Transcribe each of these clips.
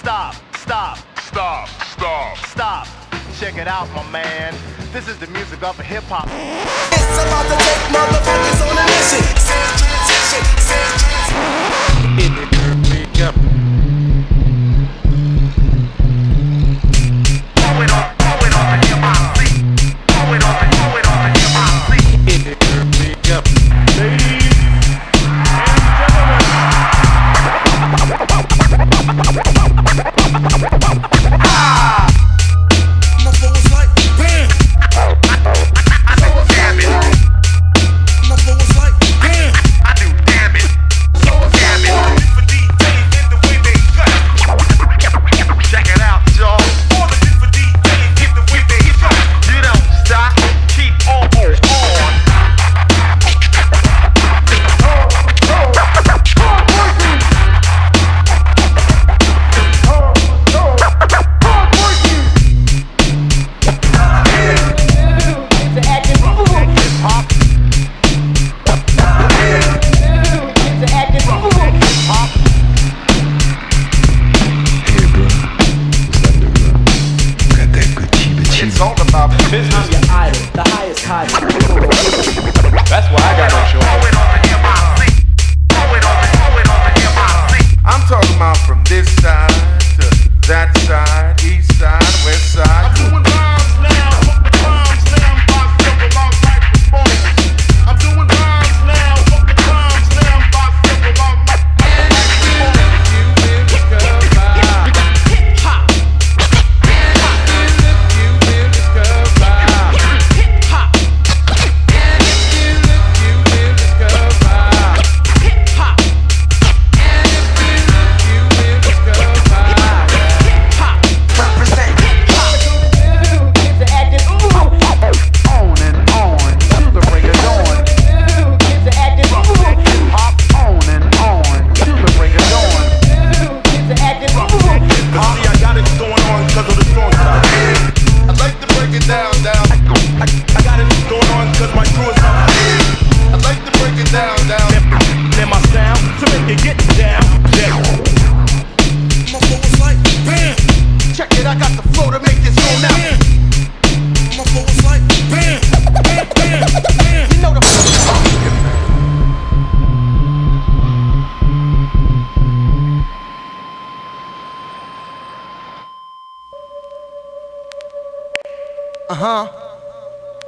Stop, stop, stop, stop, stop. Check it out, my man. This is the music of a hip-hop. It's about to take motherfuckers on a mission.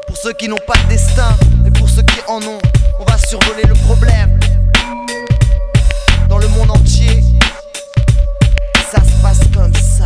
Pour ceux qui n'ont pas de destin, et pour ceux qui en ont, on va survoler le problème. Dans le monde entier, ça se passe comme ça.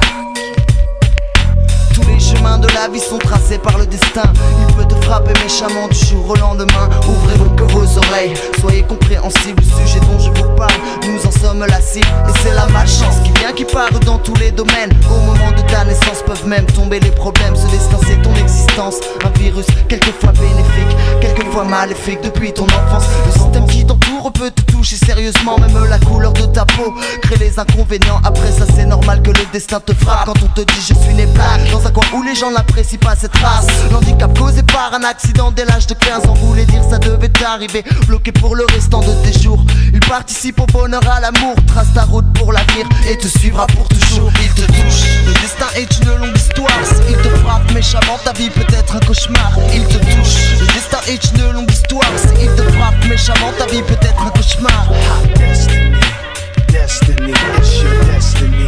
Tous les chemins de la vie sont tracés par le destin. Il peut te frapper méchamment du jour au lendemain. Ouvrez donc vos oreilles, soyez compréhensibles. Le sujet dont je vous parle, nous en sommes la cible. Et c'est la malchance qui vient, qui part dans tous les domaines. Au moment de ta naissance peuvent même tomber les problèmes. Ce destin c'est ton existence, un virus quelquefois bénéfique, quelquefois maléfique. Depuis ton enfance, le système qui t'entoure peut te toucher sérieusement. Même la couleur de ta peau crée les inconvénients. Après ça c'est normal que le destin te frappe. Quand on te dit je suis né black dans un coin où les gens n'apprécient pas cette race. L'handicap causé par un accident dès l'âge de 15 ans voulait dire ça devait t'arriver. Bloqué pour le restant de tes jours. Il participe au bonheur, à l'amour. Trace ta route pour l'avenir et te suivra pour toujours. Il te touche, le destin est une longue histoire. Il te frappe méchamment, ta vie peut être un cauchemar. Il te touche, le destin est une longue histoire. Il te frappe méchamment, ta vie peut être un cauchemar. Destiny, destiny, it's your destiny.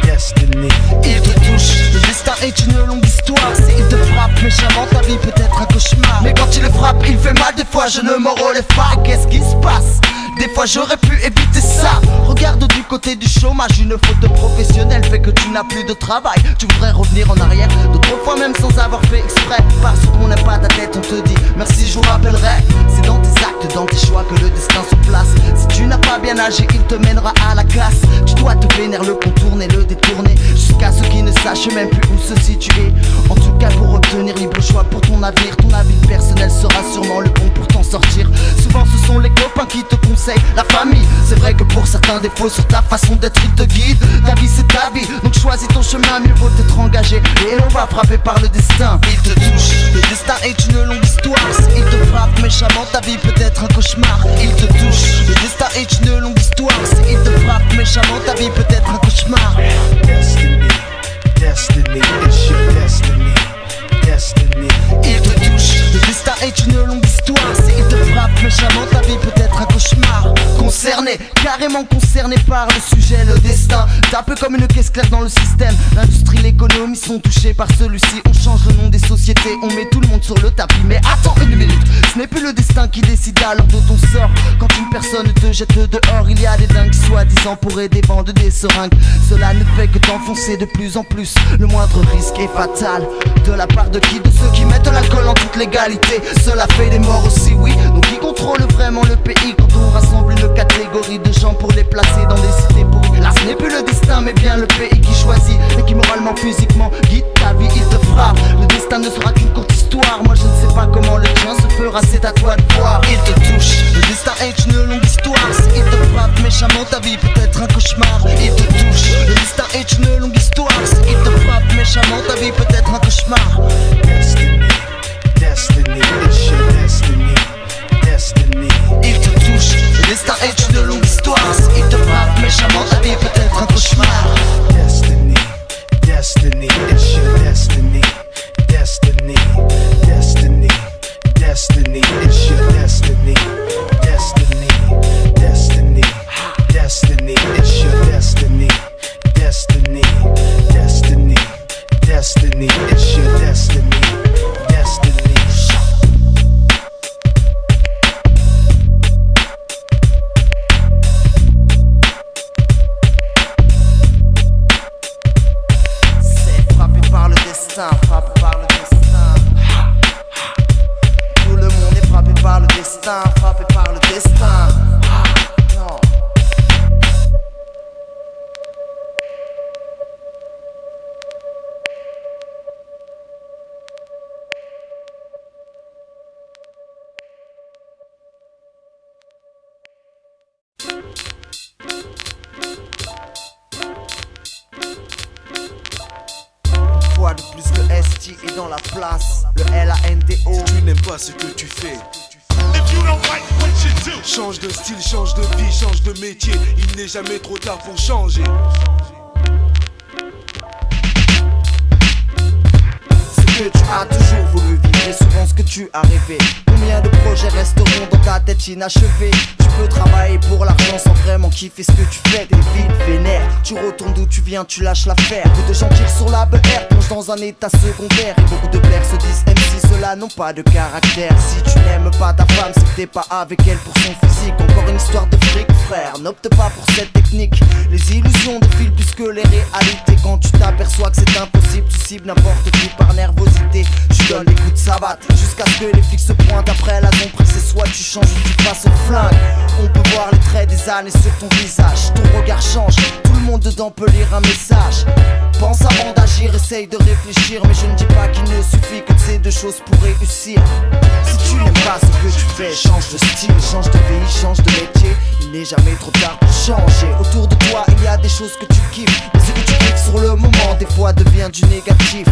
Destiny. Il te touche, le destin est une longue histoire. Il te frappe méchamment, ta vie peut être un cauchemar. Mais quand il le frappe, il fait mal, des fois je ne m'en relève pas. Qu'est-ce qui se passe? Des fois j'aurais pu éviter ça. Regarde du côté du chômage, une faute professionnelle fait que tu n'as plus de travail. Tu voudrais revenir en arrière, d'autres fois même sans avoir fait exprès. Parce qu'on n'a pas ta tête, on te dit merci, je vous rappellerai. C'est dans tes actes, dans tes choix que le destin se place. Si tu n'as pas bien agi, il te mènera à la casse. Tu dois te vénérer, le contourner, le détourner, jusqu'à ce qui ne sachent même plus où se situer. En tout cas pour obtenir libre choix pour ton avenir. Ton avis personnel sera sûrement le bon pour t'en sortir. Souvent ce sont les copains qui te conseillent, la famille. C'est vrai que pour certains défauts sur ta façon d'être ils te guident. Ta vie c'est ta vie, donc choisis ton chemin. Mieux vaut être engagé et on va frapper par le destin. Il te touche, le destin est une longue histoire. Il te frappe méchamment, ta vie peut être un cauchemar. Il te touche, le destin est une longue histoire. Il te frappe méchamment, ta vie peut être un cauchemar. totalement concerné par le sujet, le destin. T'es un peu comme une caisse claire dans le système. L'industrie, l'économie sont touchés par celui-ci. On change le nom des sociétés, on met tout le monde sur le tapis. Mais attends une minute, ce n'est plus le destin qui décide alors de ton sort. Quand une personne te jette dehors, il y a des dingues soi-disant pour aider vendent des seringues. Cela ne fait que t'enfoncer de plus en plus. Le moindre risque est fatal. De la part de qui? De ceux qui mettent l'alcool en toute légalité. Cela fait des morts aussi, oui. Donc qui contrôle vraiment le pays quand on rassemble une catégorie de gens pour les placer dans des cités pourries? Là ce n'est plus le destin mais bien le pays qui choisit et qui moralement, physiquement guide ta vie, il te frappe. Le destin ne sera qu'une courte histoire. Moi je ne sais pas comment le tien se fera, c'est à toi de voir. Il te touche, le destin est une longue histoire. S'il te frappe méchamment, ta vie peut être un cauchemar. Il te touche, le destin est une longue histoire. S'il te frappe méchamment, ta vie peut être un cauchemar. Destiny, destiny, it's your destiny, destiny. Il te touche, le destin est une longue histoire. S'il te frappe méchamment, ta vie peut être un cauchemar. Destiny, destiny, it's your destiny, destiny, destiny, destiny, it's your destiny, destiny, destiny, destiny, it's your destiny, destiny, destiny, destiny, it's your destiny, destiny. Frappé par le destin, frappé par le destin. Tout le monde est frappé par le destin, frappé par le destin. Non. Fois de plus, le ST est dans la place, le LANDO. Si tu n'aimes pas ce que tu fais, change de style, change de vie, change de métier. Il n'est jamais trop tard pour changer. Ce que tu as toujours voulu vivre et souvent ce que tu as rêvé. Combien de projets resteront dans ta tête inachevés? Tu peux travailler pour l'argent sans vraiment kiffer ce que tu fais. T'es vite vénère, tu retournes d'où tu viens, tu lâches l'affaire. Beaucoup de gens tirent sur la BR, plongent dans un état secondaire. Et beaucoup de pères se disent MC, ceux-là n'ont pas de caractère. Si tu n'aimes pas ta femme, c'est que t'es pas avec elle pour son physique. Encore une histoire de fric, frère, n'opte pas pour cette technique. Les illusions défilent plus que les réalités. Quand tu t'aperçois que c'est impossible, tu cibles n'importe qui par nervosité. Tu donnes les coups de savate jusqu'à ce que les flics se pointent. Après la zone prise, c'est soit tu changes ou tu passes au flingue. On peut voir les traits des années sur ton visage. Ton regard change, tout le monde dedans peut lire un message. Pense avant d'agir, essaye de réfléchir. Mais je ne dis pas qu'il ne suffit que de ces deux choses pour réussir. Si tu n'aimes pas ce que tu fais, change de style, change de vie, change de métier. Il n'est jamais trop tard pour changer. Autour de toi, il y a des choses que tu kiffes. Mais ce que tu kiffes sur le moment, des fois devient du négatif.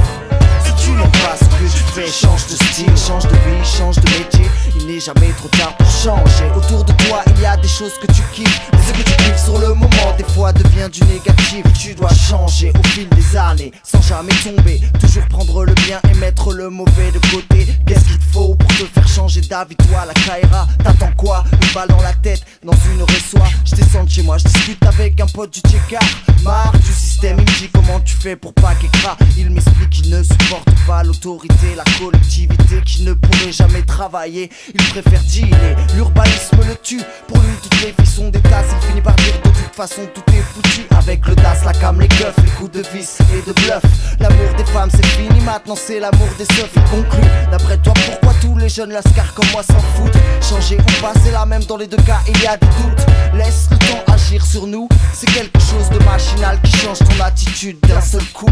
Si tu n'aimes pas ce que tu fais, change de style, change de vie, change de métier. Il n'est jamais trop tard pour changer. Autour de toi, il y a des choses que tu kiffes. Mais ce que tu kiffes sur le moment, des fois devient du négatif. Tu dois changer au fil des années, sans jamais tomber. Toujours prendre le bien et mettre le mauvais de côté. Qu'est-ce qu'il te faut pour te faire changer d'avis? Toi, la Kaira, t'attends quoi? Une balle dans la tête, dans une résoie. Je descends de chez moi, je discute avec un pote du Tcheka. Marre du système, il me dit comment tu fais pour pas qu'écra. Il m'explique qu'il ne supporte pas l'autorité, la collectivité, qui ne pourrait jamais travailler. Il préfère dealer, l'urbanisme le tue. Pour lui toutes les filles sont des tasses. Il finit par dire de toute façon tout est foutu. Avec le DAS, la cam, les keufs, les coups de vis et de bluff. L'amour des femmes c'est fini, maintenant c'est l'amour des seufs. Il conclut, d'après toi pourquoi tous les jeunes lascars comme moi s'en foutent? Changer ou pas c'est la même, dans les deux cas il y a des doutes. Laisse le temps agir sur nous, c'est quelque chose de machinal qui change ton attitude d'un seul coup.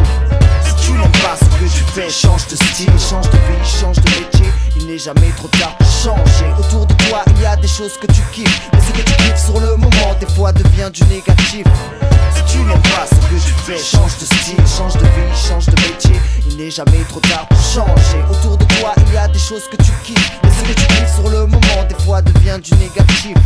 Si tu n'aimes pas ce que tu fais, change de style, change de vie, change de métier. Il n'est jamais trop tard pour changer. Autour de toi il y a des choses que tu kiffes. Mais ce que tu kiffes sur le moment des fois devient du négatif. Si tu n'aimes pas ce que tu fais, change de style, change de vie, change de métier. Il n'est jamais trop tard pour changer. Autour de toi il y a des choses que tu kiffes. Mais ce que tu kiffes sur le moment des fois devient du négatif.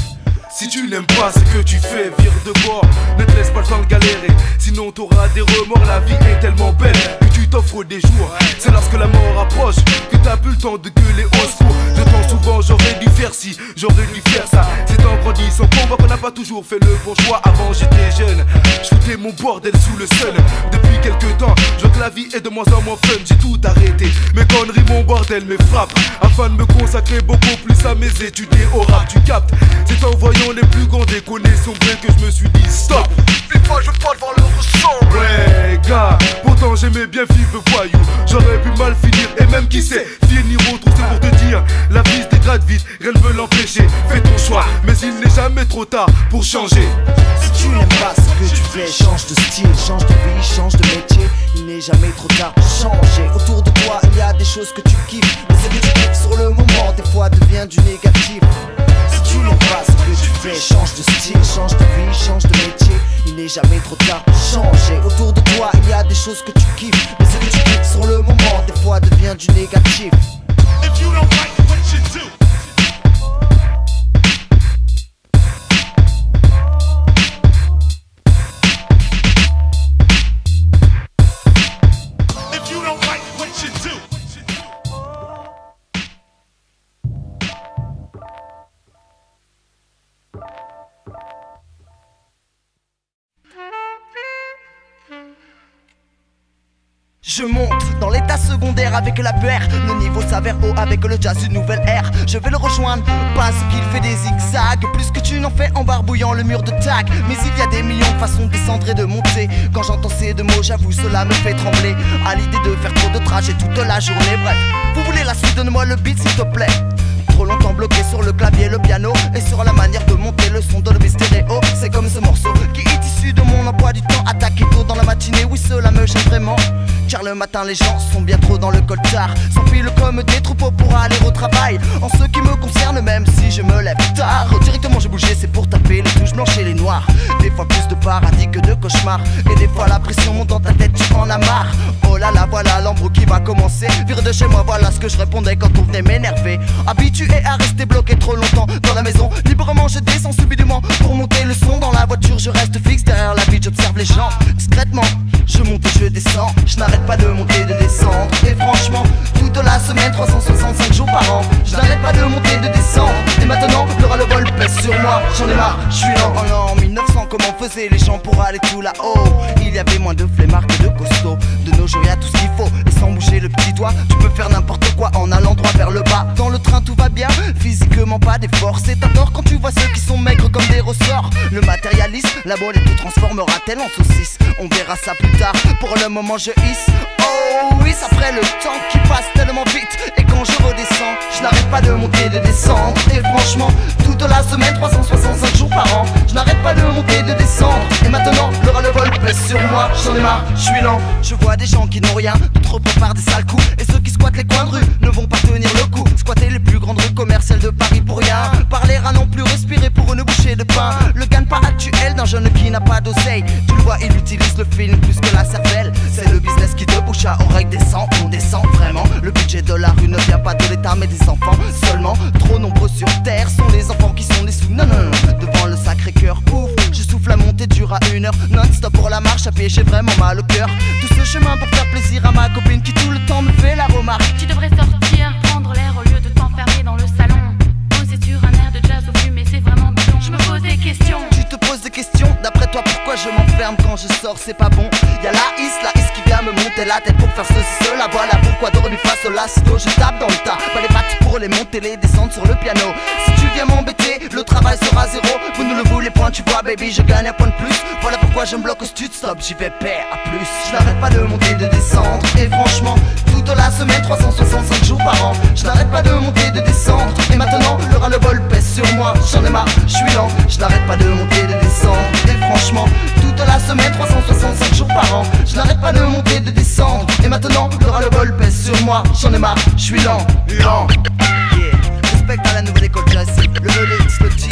Si tu n'aimes pas ce que tu fais, vire de bord. Ne te laisse pas le temps de galérer, sinon t'auras des remords. La vie est tellement belle que tu t'offre des jours. C'est lorsque la mort approche que t'as plus le temps de gueuler au secours. Je pense souvent j'aurais dû faire ci, j'aurais dû faire ça. C'est en grandissant qu'on voit qu'on n'a pas toujours fait le bon choix. Avant j'étais jeune, je foutais mon bordel sous le sun. Depuis quelques temps, je vois que la vie est de moins en moins fun. J'ai tout arrêté, mes conneries, mon bordel, mes frappes, afin de me consacrer beaucoup plus à mes études et au rap. Tu captes, c'est en voyant les plus grands déconner sombrer que je me suis dit stop. Before je veux pas devoir le ressembler. Ouais gars, pourtant j'aimais bien vivre voyou. J'aurais pu mal finir et même qui sait finir autre. C'est pour te dire, la vie se dégrade vite, rien ne veut l'empêcher. Fais ton choix, mais il n'est jamais trop tard pour changer. Si tu n'aimes pas ce que tu fais, change de style, change de vie, change de métier. Il n'est jamais trop tard pour changer. Autour de toi il y a des choses que tu kiffes, mais ce que tu kiffes sur le moment des fois devient du négatif. Si tu n'aimes pas ce que tu fais, change de style, change de vie, change de métier. Il n'est jamais trop tard pour changer. Autour de toi il y a des choses que tu kiffes, mais ce que tu kiffes sur le moment des fois devient du négatif. If you don't like what you do, if you don't like what you do. Je monte dans l'état secondaire avec la peur. Le niveau s'avère haut avec le jazz, une nouvelle ère. Je vais le rejoindre parce qu'il fait des zigzags. Plus que tu n'en fais en barbouillant le mur de tag. Mais il y a des millions de façons de descendre et de monter. Quand j'entends ces deux mots, j'avoue, cela me fait trembler. À l'idée de faire trop de trajets toute la journée. Bref, vous voulez la suite, donne-moi le beat s'il te plaît. Trop longtemps bloqué sur le clavier, le piano et sur la manière de monter le son de Dolby Stéréo. C'est comme ce morceau qui est issu de mon emploi du temps. Attaqué tôt dans la matinée, oui cela me gêne vraiment. Car le matin les gens sont bien trop dans le coltard, s'empilent comme des troupeaux pour aller au travail. En ce qui me concerne, même si je me lève tard, directement je bougeais, c'est pour taper les touches blanches et les noires. Des fois plus de paradis que de cauchemars, et des fois la pression monte dans ta tête, tu en as marre. Oh là là, voilà l'embrouille qui va commencer. Vire de chez moi, voilà ce que je répondais quand on venait m'énerver. Habitué à rester bloqué trop longtemps dans la maison, librement je descends subitement pour monter le son. Dans la voiture je reste fixe derrière la vitre, j'observe les gens discrètement. Je monte et je descends, je n'arrête pas de monter et de descendre. Et franchement, toute la semaine, 365 jours par an, je n'arrête pas de monter et de descendre. Et maintenant, le ras-le-bol pèse sur moi, j'en ai marre, je suis lent. En 1900, comment faisaient les gens pour aller tout là-haut? Il y avait moins de flemmards que de costauds. De nos jours, il y a tout ce qu'il faut, et sans bouger le petit doigt, tu peux faire n'importe quoi en allant droit vers le bas. Dans le train, tout va bien, physiquement pas d'effort. C'est à tort quand tu vois ceux qui sont maigres comme des ressorts. Le matérialisme, la bolette te transformera-t-elle en saucisse? On verra ça plus tard, pour le moment je hisse. Oh oui, après le temps qui passe tellement vite. Et quand je redescends, je n'arrête pas de monter et de descendre. Et franchement, toute la semaine, 365 jours par an, je n'arrête pas de monter et de descendre. Et maintenant, le ras-le-bol pèse sur moi, j'en ai marre, je suis lent. Je vois des gens qui n'ont rien, d'autres préparent des sales coups. Et ceux qui squattent les coins de rue ne vont pas tenir le coup. Squatter les plus grandes rues commerciales de Paris pour rien. Parler à non plus respirer pour une bouchée de pain. Le gagne-pas actuel d'un jeune qui n'a pas d'oseille. Tu le vois, il utilise le film plus que la cervelle. C'est le business qui te bouche à oreille, descend, on descend vraiment. Le budget de la rue ne vient pas de l'État mais des enfants seulement. Trop nombreux sur terre sont les enfants qui sont des sous. Non, non, non, devant le Sacré-Cœur, ouf. Je souffle, la montée dure à 1 heure. Non-stop pour la marche à pied, j'ai vraiment mal au cœur. Tout ce chemin pour faire plaisir à ma copine qui tout le temps me fait la remarque. Tu devrais sortir, prendre l'air au lieu de t'enfermer dans le salon. Poser sur un air de jazz au fumé, c'est vraiment bidon. Je me pose des questions. Tu te poses des questions, d'après toi pourquoi je m'enferme quand je sors, c'est pas bon. Y'a la hisse qui vient me monter la tête pour faire ceci, cela. Voilà pourquoi do, ré, mi, fa, sol, la, si, do, je tape dans le tas. Pas les pattes pour les monter, les descendre sur le piano. Si tu viens m'embêter, le travail sera zéro. Vous ne le voulez point, tu vois baby, je gagne un point de plus. Voilà pourquoi je me bloque au stud, stop, j'y vais paix à plus. Je n'arrête pas de monter et de descendre. Et franchement, toute la semaine, 365 jours par an, je n'arrête pas de monter et de descendre. Et maintenant, le ras-le-bol pèse sur moi, j'en ai marre, je suis lent. Je n'arrête pas de monter et de descendre. Et franchement, toute la semaine, 365 jours par an, je n'arrête pas de monter et de descendre. Et maintenant, le ras-le-bol pèse sur moi, j'en ai marre, je suis lent. Yeah. Respecte à la nouvelle école jazz, le velé, le T.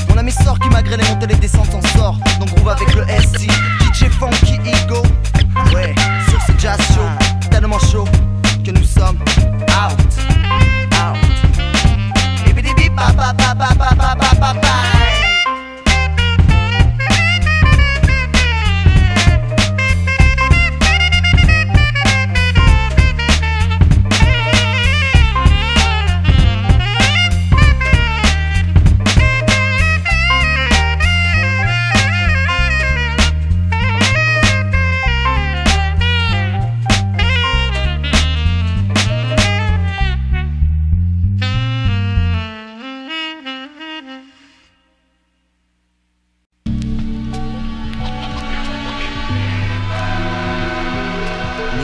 Mon ami sort qui malgré les montées et les descentes en sort. Donc groove avec le ST, DJ Funky Ego. Ouais, sur ce jazz show, tellement chaud que nous sommes out. Bibidi ba ba ba ba ba ba ba ba ba.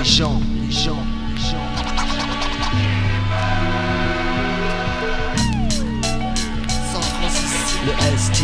gens. Sans transition. Le ST.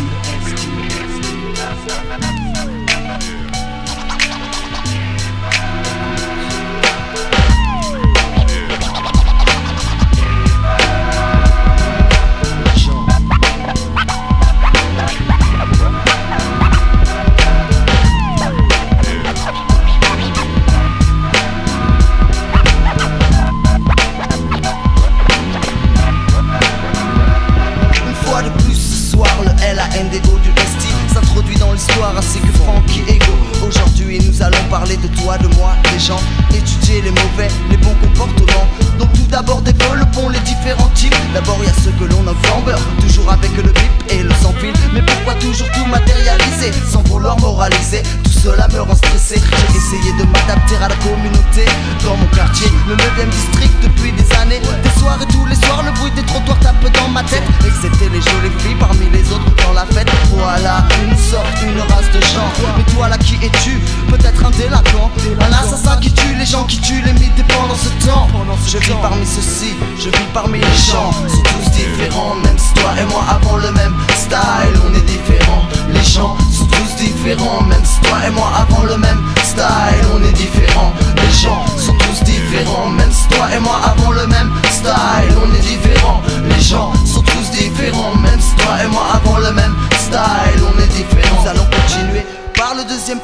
NDO du ST s'introduit dans l'histoire ainsi que Frankie Ego. Aujourd'hui nous allons parler de toi, de moi, des gens, étudier les mauvais, les bons comportements. Donc tout d'abord développons les différents types. D'abord il y a ceux que l'on nomme flambeurs, toujours avec le bip et le sans fil. Mais pourquoi toujours tout matérialiser sans vouloir moraliser? Tout cela me rend stressé. J'ai essayé de m'adapter à la communauté dans mon quartier, le 9e district depuis des années. Des soirs et tous les soirs le bruit des trottoirs tape dans ma tête. Excepté les jolies filles parmi les autres dans la fête. Voilà une sorte, une race de gens. Mais toi là qui es-tu? Peut-être un délinquant, un assassin qui tue les gens, qui tue les mythes pendant ce temps. Je vis parmi ceux-ci, je vis parmi les gens. Sont tous différents, même si toi et moi avons le même style. On est différents, les gens sont tous différents. Même si toi et moi avons le même style. On est différents, les gens sont tous différents. Même si toi et moi avons le même style. On est différents, les gens sont tous différents. Même si toi et moi avons le même style. On est différents. Nous allons continuer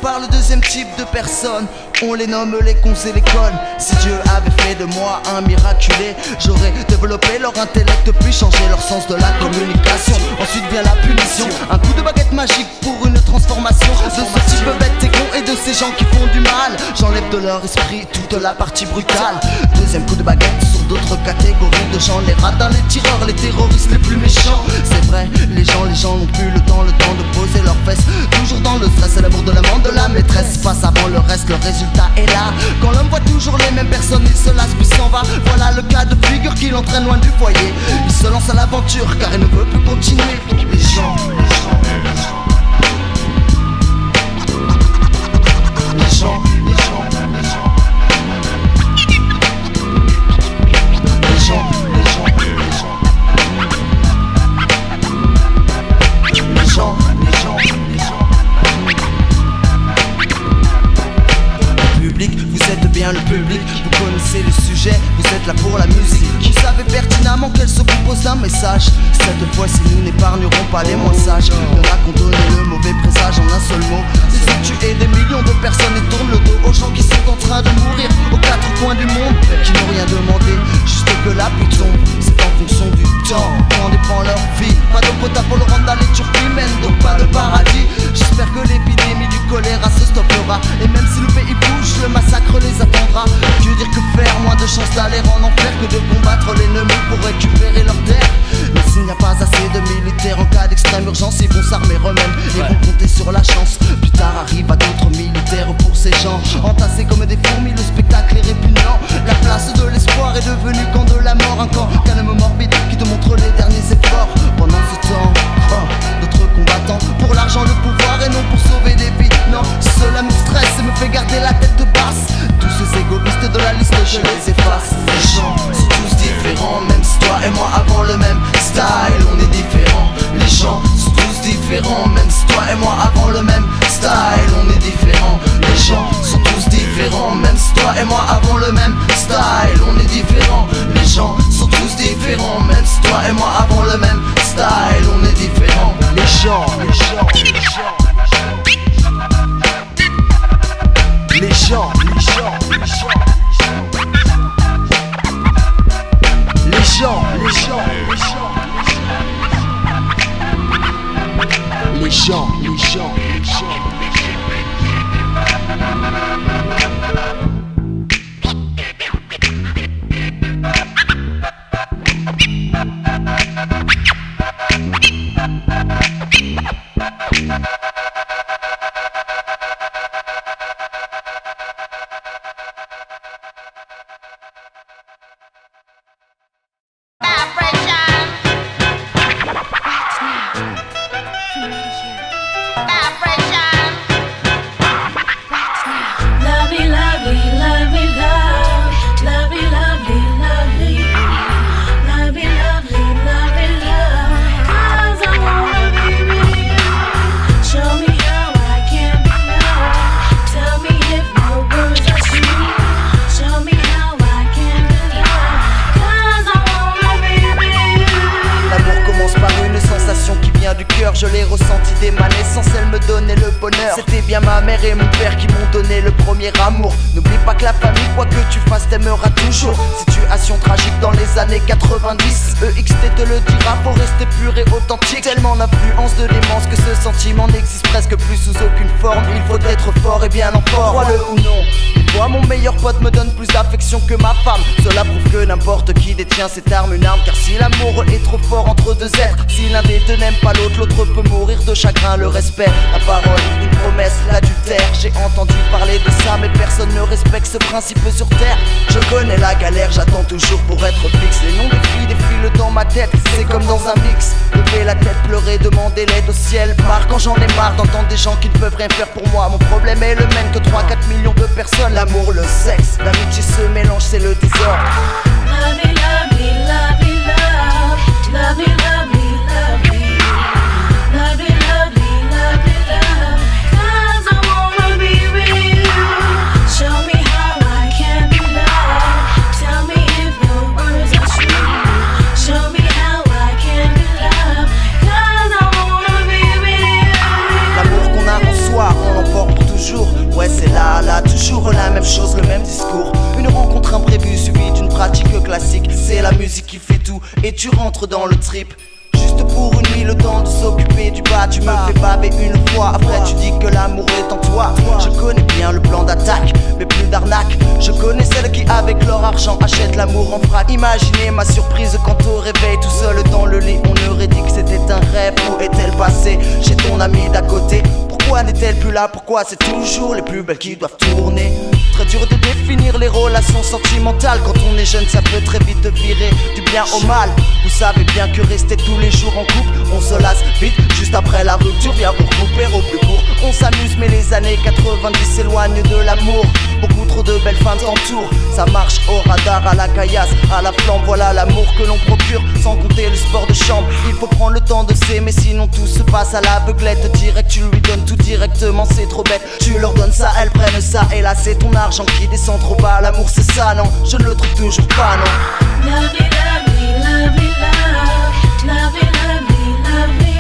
par le deuxième type de personnes. On les nomme les cons et les connes. Si Dieu avait fait de moi un miraculé, j'aurais développé leur intellect puis changé leur sens de la communication. Ensuite vient la punition, un coup de baguette magique pour une transformation de ce type bête et con et de ces gens qui font du mal. J'enlève de leur esprit toute la partie brutale. Deuxième coup de baguette sur d'autres catégories de gens. Les radins, les tireurs, les terroristes les plus méchants. C'est vrai, les gens n'ont plus le temps de poser leurs fesses. Toujours dans le stress et l'amour de l'amant, de la maîtresse. Passe avant le reste, le résultat est là. Quand l'homme voit toujours les mêmes personnes, il se lasse puis s'en va. Voilà le cas de figure qui l'entraîne loin du foyer. Il se lance à l'aventure car il ne veut plus continuer. Les gens. Le public, vous connaissez le sujet, vous êtes là pour la musique. Vous savez pertinemment qu'elle se compose d'un message. Cette fois-ci nous n'épargnerons pas les moins sages. Il y en a qui ont donné le mauvais présage en un seul mot. Ils ont tué des millions de personnes et tournent le dos aux gens qui sont en train de mourir aux quatre coins du monde, qui n'ont rien demandé, juste que la pluie tombe. C'est en fonction du temps, quand dépend leur vie. Pas d'eau potable pour le rendre à l'Éthiopie, mène donc pas de paradis. J'espère que l'épidémie du choléra se stoppera. Et même si le pays bouge, le massacre les attendra. Que dire que faire, moins de chances d'aller en enfer que de combattre l'ennemi pour récupérer leur terre. Mais s'il n'y a pas assez de militaires en cas d'extrême urgence, ils vont s'armer eux-mêmes et vont compter sur la chance. Plus tard arrive à d'autres militaires pour ces gens entassés comme des fourmis, le spectacle est répugnant. La place de l'espoir est devenue camp de la mort. Un camp calme morbide qui te montre les derniers efforts. Pendant ce temps, d'autres combattants pour l'argent, le pouvoir et non pour sauver des vies. Non, cela me stresse et me fait garder la tête basse. Tous ces égoïstes de la liste, je les efface. Les gens sont tous différents, même si toi et moi avons le même style. On est différents, les gens sont tous différents, même si toi et moi avons le même style. On est différents, les gens sont tous différents, même si toi et moi avons le même style. On est différents, les gens sont tous différents, même si toi et moi avons le même style. On est différents, les gens. Les gens, les gens, les gens, les gens, les gens, les gens, les gens, les gens. mère et mon père qui m'ont donné le premier amour. N'oublie pas que la famille, quoi que tu fasses, t'aimeras toujours. Situation tragique dans les années 90. EXT te le dira, faut rester pur et authentique. Tellement l'influence de démence que ce sentiment n'existe presque plus sous aucune forme. Il faut être fort et bien en forme, crois-le ou non. Moi, mon meilleur pote me donne plus d'affection que ma femme. Cela prouve que n'importe qui détient cette arme, une arme. Car si l'amour est trop fort entre deux êtres, si l'un des deux n'aime pas l'autre, l'autre peut mourir de chagrin. Le respect, la parole, une promesse, l'adultère. J'ai entendu parler de ça, mais personne ne respecte ce principe sur terre. Je connais la galère, j'attends toujours pour être fixe. Les noms des filles défilent dans ma tête, c'est comme dans un mix. Lever la tête, pleurer, demander l'aide au ciel. Marre quand j'en ai marre d'entendre des gens qui ne peuvent rien faire pour moi. Mon problème est le même que 3-4 millions de personnes. L'amour, le sexe, l'amitié se mélange, c'est le désordre. Love me, love me, love me, love. Love me, love me, love me. Love me, love me, love me, love. 'Cause I wanna be with you. Show me how I can be loved. Tell me if the words are true. Show me how I can be loved. 'Cause I wanna be with you. L'amour qu'on a en soi, on l'emporte pour toujours. Ouais, c'est là, toujours la même chose, le même discours. Une rencontre imprévue suivie d'une pratique classique. C'est la musique qui fait tout et tu rentres dans le trip. Juste pour une nuit, le temps de s'occuper du bas. Tu me fais baver une fois, après tu dis que l'amour est en toi. Je connais bien le plan d'attaque, mais plus d'arnaque. Je connais celles qui avec leur argent achètent l'amour en vrac. Imaginez ma surprise quand au réveil, tout seul dans le lit, on aurait dit que c'était un rêve. Où est-elle passée? Chez ton ami d'à côté. Pourquoi n'est-elle plus là? Pourquoi c'est toujours les plus belles qui doivent tourner? Très dur de définir les relations sentimentales. Quand on est jeune, ça peut très vite virer du bien au mal. Vous savez bien que rester tous les jours en couple, on se lasse vite. Juste après la rupture, vient pour couper au plus court. On s'amuse mais les années 90 s'éloignent de l'amour. Beaucoup trop de belles femmes t'entourent. Ça marche au radar, à la caillasse, à la flamme. Voilà l'amour que l'on procure, sans compter le sport de chambre. Il faut prendre le temps de s'aimer, sinon tout se passe à l'aveuglette. Direct, tu lui donnes tout directement, c'est trop bête. Tu leur donnes ça, elles prennent ça. Et là c'est ton argent qui descend trop bas. L'amour c'est ça, non, je ne le trouve toujours pas, non. Love me, love me, love me, love. Love me, love me, love me.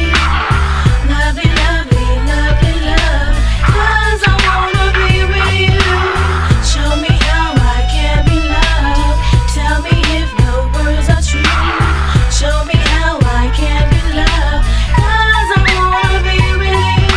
Love me, love me, love me, love. 'Cause I wanna be with you. Show me how I can be loved. Tell me if the words are true. Show me how I can be loved. 'Cause I wanna be with you.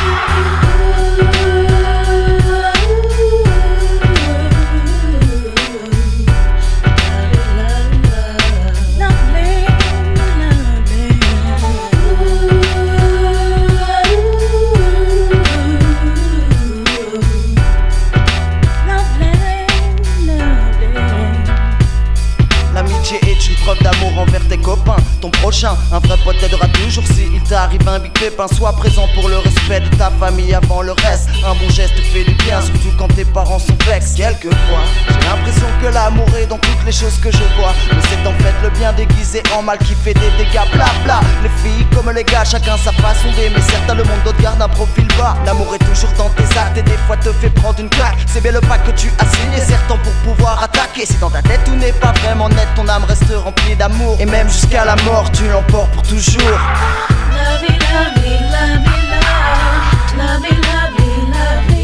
L'amitié est une preuve d'amour envers tes copains. Ton prochain, un vrai pote t'aidera toujours si il t'arrive un big pépin. Sois présent pour le respect de ta famille avant le reste. Un bon geste fait du bien, surtout quand tes parents sont vexes. Quelquefois, j'ai l'impression que l'amour est dans toutes les choses que je vois. Mais c'est en fait le bien déguisé en mal qui fait des dégâts. Bla bla, les filles comme les gars, chacun sa façon d'aimer. Certains le monde, d'autres gardent un profil bas. L'amour est toujours dans tes actes et des fois te fait prendre une claque. C'est bien le pacte que tu as signé, certain pour pouvoir attaquer. Si dans ta tête tout n'est pas vraiment net, ton âme reste remplie d'amour. Et même jusqu'à la mort, tu l'emportes pour toujours. Love me, love me, love me, love. Love me, love me, love me.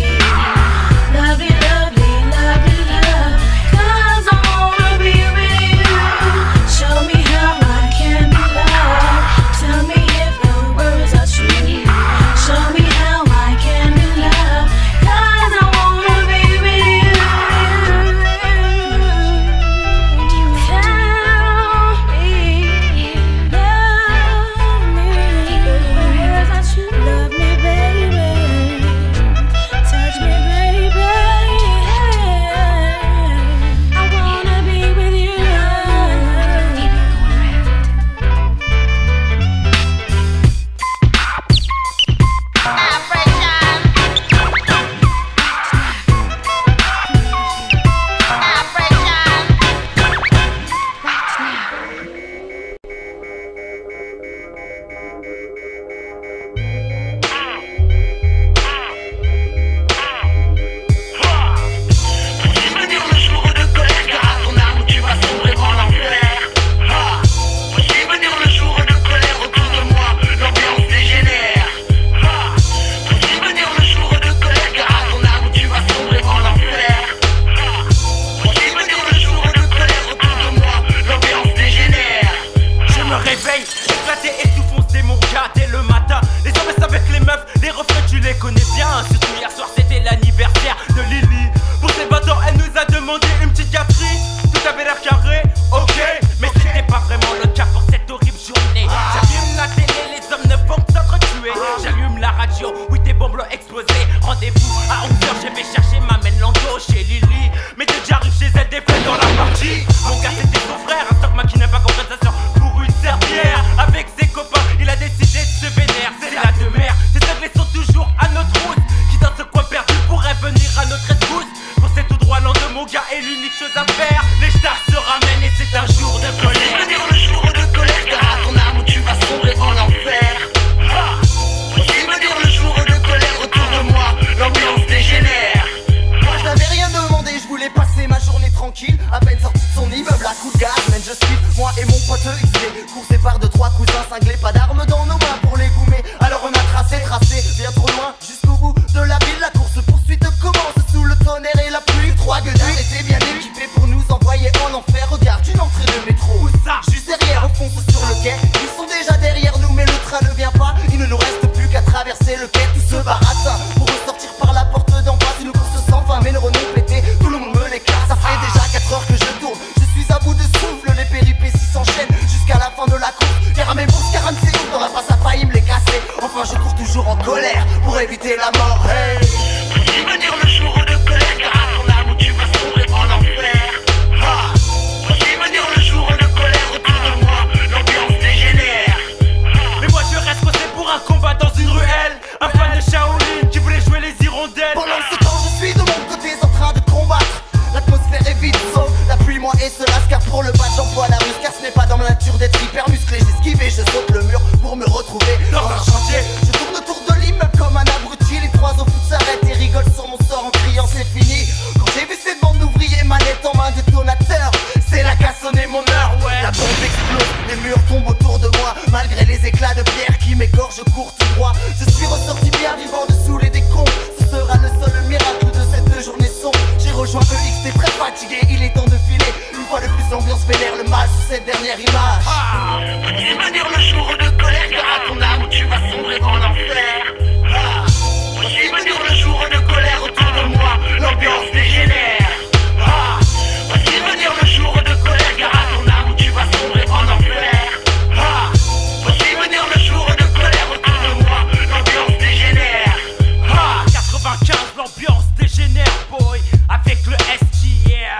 Love me, love me, love me, love. 'Cause I wanna be with you. Show me how I can be loved. Tell me if the words are true. Show me how I can be loved. 'Cause I wanna be with you. Tell me, love me. Love me, baby. gars est l'unique chose à faire. Les stars se ramènent et c'est un jour de colère. Je veux dire le jour de colère, car à ton âme où tu vas sombrer en enfer. Je veux dire le jour de colère, autour de moi, l'ambiance dégénère. Moi je n'avais rien demandé, je voulais passer ma journée tranquille. À peine sorti de son immeuble à coup de gaz, man je suis moi et mon pote XD. Coursé par 2-3 cousins cinglés, pas d'armes dans nos mains pour les goumer. Alors on a tracé, bien trop loin, jusqu'au bout de la ville. La course poursuite commence sous le tonnerre et la pluie. 3 gueules étaient bien équipés pour nous envoyer en enfer. Regarde une entrée de métro, Où ça? juste derrière, on fonce sur le quai. Ils sont déjà derrière nous mais le train ne vient pas. Il ne nous reste plus qu'à traverser le quai, tout ce baratin pour ressortir par la porte d'en face. Une course sans fin, mais le renom pété, tout le monde me l'écarte. Ça fait déjà 4 heures que je tourne, je suis à bout de souffle. Les péripéties s'enchaînent jusqu'à la fin de la course. Car mes bourses 46 dans la face a failli me les casser. Enfin je cours toujours en colère pour éviter la mort. Hey, tu veux dire le jour de colère, car à ton âme où tu vas sombrer en enfer. Tu veux dire le jour de colère, autour de moi l'ambiance dégénère. Mais moi je reste coincé pour un combat dans une ruelle. Un fan de Shaolin qui voulait jouer les hirondelles. Pendant ce temps je suis de mon côté en train de combattre. L'atmosphère est vide, sauf la pluie, moi et ce las. Car pour le battre j'emploie la ruse, car ce n'est pas dans ma nature d'être hyper musclé. J'esquive et je saute le mur pour me retrouver dans un chantier. Je tourne autour de l'immeuble comme un abruti. Les 3 au foot s'arrêtent et rigolent sur mon sort en criant c'est fini. Quand j'ai vu cette bande d'ouvriers manette en main détonateur, c'est là qu'a sonné mon heure. La bombe explose, les murs tombent autour de moi. Malgré les éclats de pierre qui m'égorgent, je cours tout droit. Je suis ressorti bien vivant dessous les décombres. Ce sera le seul miracle de cette journée sombre. J'ai rejoint EXT très fatigué, il est temps de filer. Une fois de plus l'ambiance vénère le mal sur cette dernière image. Tu veux dire le jour de colère, car à ton âme où tu vas sombrer en enfer. Tu veux dire le jour de colère, autour de moi l'ambiance dégénère. Tu veux dire le jour de colère, car à ton âme où tu vas sombrer en enfer. Tu veux dire le jour de colère, autour de moi l'ambiance dégénère. 95 l'ambiance dégénère boy. Avec le SG, yeah.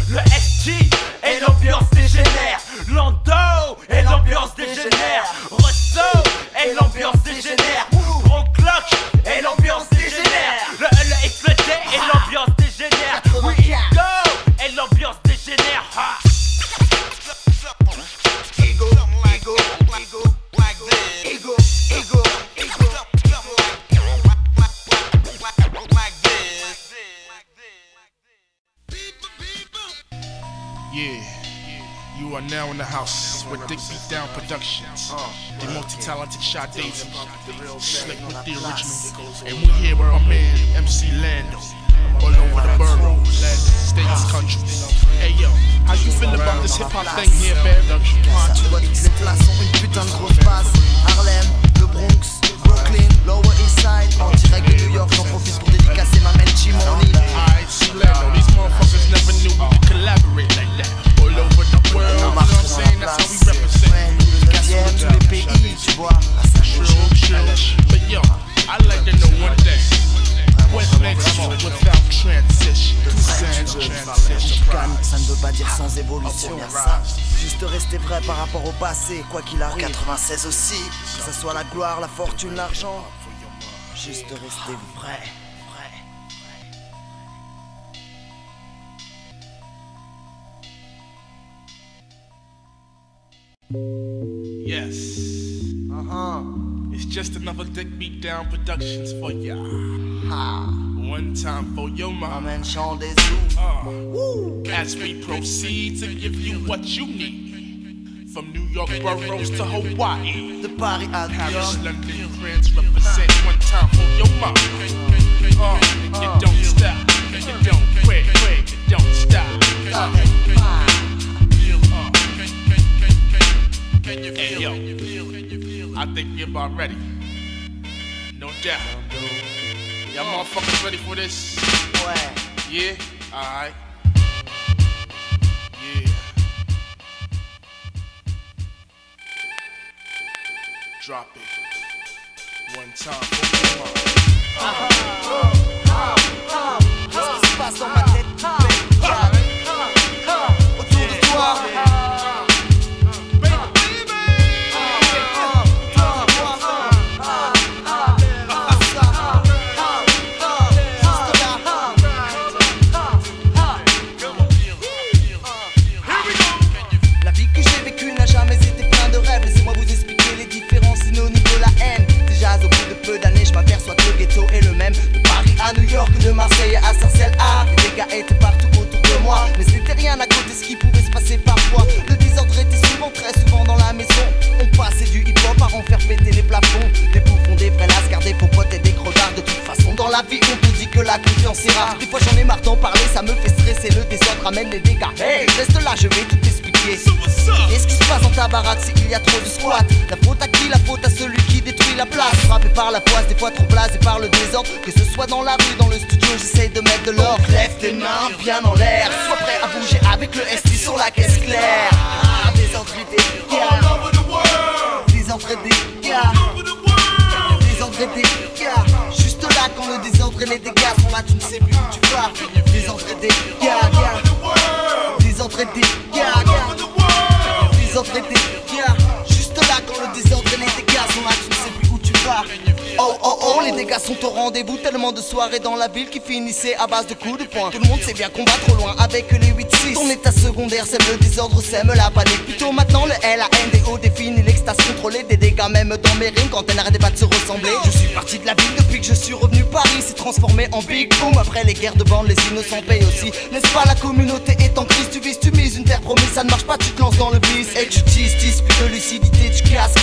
Le SG et l'ambiance dégénère. Lando et l'ambiance dégénère. Rosso et l'ambiance dégénère. Gros Glock et l'ambiance dégénère. Le XLT et l'ambiance dégénère. We go et l'ambiance dégénère. Ego, ego, ego, like this. Ego, ego, ego, like this. Yeah, you are now in the house with Dick Beat Down Productions. The multi-talented Shot Daisy, Slick with the original. And we here with our man MC Lando, all over the boroughs, states, countries. Hey yo, how you feel about this hip-hop thing here, man? Tu vois toutes les places ont une putain de grosse base. Harlem, le Bronx, Brooklyn, Lower East Side. En direct de New York, j'en profite pour dédicacer ma main Chimoni. Alright, see Lando, these motherfuckers never knew we could collaborate like that. All over the world, you know what I'm saying? That's how we represent. Tous les pays, tu vois. True. But yo, I like to know one thing. What's next without transition? Ça ne veut pas dire sans évolution. Juste rester vrai par rapport au passé, quoi qu'il arrive. 96 aussi, que ce soit la gloire, la fortune, l'argent. Juste rester vrai. Yes. It's just another Dick Beat Down Productions for ya. One time for your mom. Amen, chant des As we proceed to give you what you need. From New York boroughs to Hawaii. de Paris à New Paris, York. London, France, represent one time for your mom. You don't stop, you don't quit, you don't stop. Hey yo, I think you're about ready. No doubt. Y'all motherfuckers ready for this? Ouais. Yeah? Alright. Yeah. Drop it. One time for your Qu'est-ce qui se passe dans ma tête? Autour de toi. la confiance est rare. Des fois j'en ai marre d'en parler, ça me fait stresser. Le désordre amène les dégâts. Hey, reste là, je vais tout expliquer. Qu'est-ce qui se passe dans ta baraque s'il y a trop de squats? La faute à qui? La faute à celui qui détruit la place. Frappé par la poisse, des fois trop blasé par le désordre. Que ce soit dans la rue, dans le studio, j'essaye de mettre de l'ordre. Lève tes mains bien en l'air, sois prêt à bouger avec le ST sur la caisse claire. Désordre et dégâts, désordre et dégâts, désordre et dégâts. Juste là quand le désordre et les dégâts sont là, tu ne sais plus où tu vas. Désordre et dégâts, désordre et dégâts, désordre et dégâts. Juste là quand le désordre et les dégâts sont là, tu ne sais plus où tu vas. Oh oh oh, les dégâts sont au rendez-vous. Tellement de soirées dans la ville qui finissaient à base de coups de poing. Tout le monde sait bien qu'on va trop loin avec les 8-6. Ton état secondaire sème le désordre, sème la panique. Plutôt maintenant le LANDO définit l'extase contrôlée des dégâts même dans mes rimes quand elles n'arrêtaient pas de se ressembler. Je suis parti de la ville depuis que je suis revenu. Paris s'est transformé en big boom. Après les guerres de bande, les innocents payent aussi. N'est-ce pas, la communauté est en crise. Tu vises, tu mises, une terre promise, ça ne marche pas, tu te lances dans le bis. Et tu tisses, plus de lucidité, tu casses.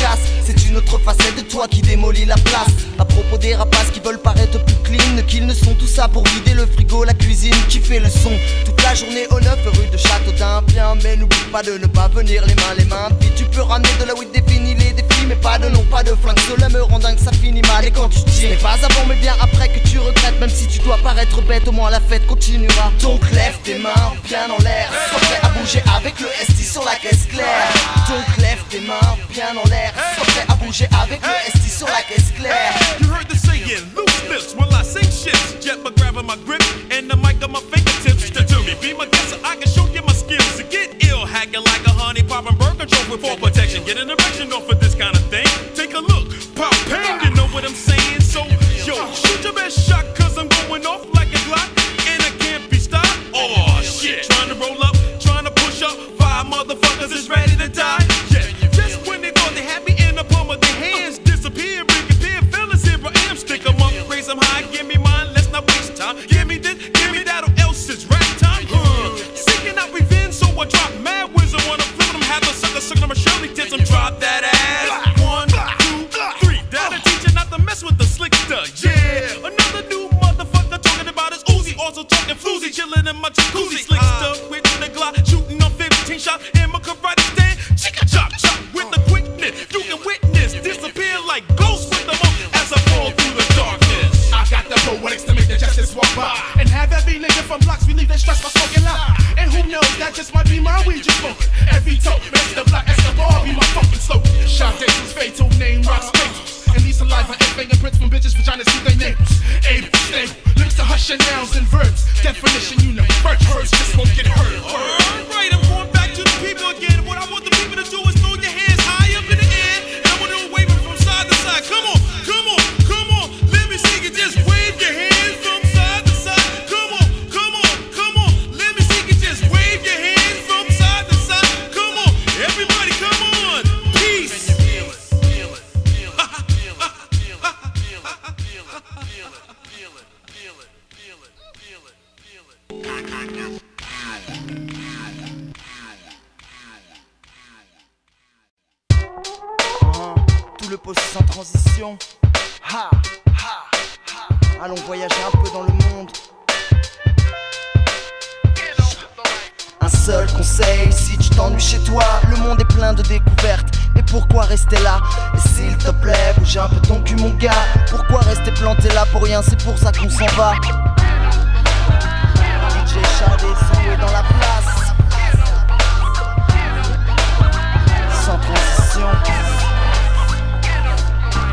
C'est une autre facette de toi qui démolit la place. À propos des rapaces qui veulent paraître plus clean qu'ils ne sont, tout ça pour vider le frigo, la cuisine qui fait le son. Toute la journée au 9 rue de Châteaudun. Bien, mais n'oublie pas de ne pas venir les mains vides. Tu peux ramener de la weed, définir les défis, mais pas de nom, pas de flingue. Cela me rend dingue, ça finit mal. Et quand tu tires, mais pas avant mais bien après que tu regrettes. Même si tu dois paraître bête, au moins la fête continuera. Donc lève tes mains bien en l'air, sois prêt à bouger avec le ST sur la caisse claire. Donc lève tes mains bien en l'air, sois prêt à bouger avec le ST sur la caisse claire. You heard the saying, loose lips while I sing shit. Jet my grabbing my grip and the mic on my fingertips. To me, be my guest so I can show you my skills. To get ill, hacking like a honey popping bird control with full protection. Get an erection off for this kind of thing. Take a look, pop pain, you know what I'm saying. So, yo, shoot your best shot, cause I'm going off like a Glock. And I can't be stopped. Oh, shit. Trying to roll up, trying to push up. 5 motherfuckers is ready to die. Yeah, just when they thought they had me in the palm of their hands. Disappear, reappear, fellas, here I am. Stick 'em up, raise 'em high, give me mine, let's not waste time. Give me this, give me that, or else it's rap time. Seeking out revenge, so I drop mad wisdom. Wanna flip 'em, have a sucker 'em, a Shirley tits 'em, drop that ass. 1, 2, 3, that'll teach you not to mess with the slick stud. Yeah, another new motherfucker talking about his Uzi, also talking floozy, chilling in my jacuzzi. Slick stuff with the Glock, shooting on 15 shots in my karate stand. Chicka chop chop with the quickness, you can witness, disappear like ghosts with the monk as I fall through the darkness. I got the poetics to make the justice walk by and have every nigga from blocks relieve their stress by smoking loud. And who knows, that just might be my weed you smoking. Every tote makes the black Escobar be my fucking slogan. Sade whose fatal name rocks fables. And least alive I ain't fingerprints from bitches vaginas through their neighbors. Able, stable, lyrics to hush your nouns and verbs. Definition you know, first words just won't get heard. Alright, I'm going back to the people again. What I want the people to do is throw your hands high up in the air. And I want to wave them from side to side. Come on, come on, come on. Let me see you just wave your hands from side to side. Come on, come on, come on. Let me see you just wave your hands from side to side. Come on, everybody, come on. Peace. Tout le poste sans transition. Ha, ha, ha. Allons voyager un peu dans le monde. Un seul conseil, si tu t'ennuies chez toi, le monde est plein de découvertes. Et pourquoi rester là? Et s'il te plaît, bouge un peu ton cul mon gars. Pourquoi rester planté là pour rien? C'est pour ça qu'on s'en va. DJ Sade est dans la place. Sans transition.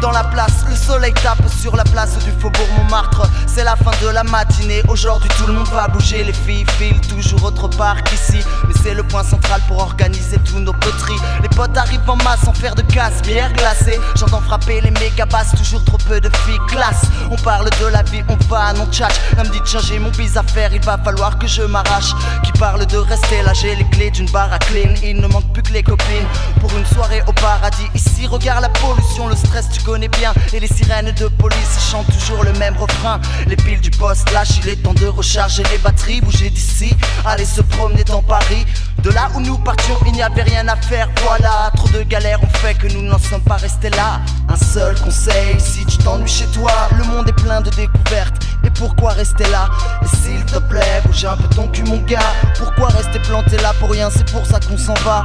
Dans la place, le soleil tape sur la place du faubourg Montmartre. C'est la fin de la matinée, aujourd'hui tout le monde va bouger. Les filles filent toujours autre part qu'ici, mais c'est le point central pour organiser tous nos poteries. Les potes arrivent en masse sans faire de casse, bière glacée. J'entends frapper les méga basses, toujours trop peu de filles classe. On parle de la vie, on va, on tchatche. Elle me dit de changer mon bis à faire, il va falloir que je m'arrache. Qui parle de rester là, j'ai les clés d'une bar à clean. Il ne manque plus que les copines pour une soirée au paradis. Ici regarde la pollution, le stress tu connais bien, et les sirènes de pollution. police et chante toujours le même refrain. Les piles du poste lâchent, il est temps de recharger les batteries. Bouger d'ici, aller se promener dans Paris. De là où nous partions, il n'y avait rien à faire, voilà. Trop de galères ont fait que nous n'en sommes pas restés là. Un seul conseil, si tu t'ennuies chez toi, le monde est plein de découvertes. Et pourquoi rester là? Et s'il te plaît, bouge un peu ton cul mon gars. Pourquoi rester planté là pour rien? C'est pour ça qu'on s'en va.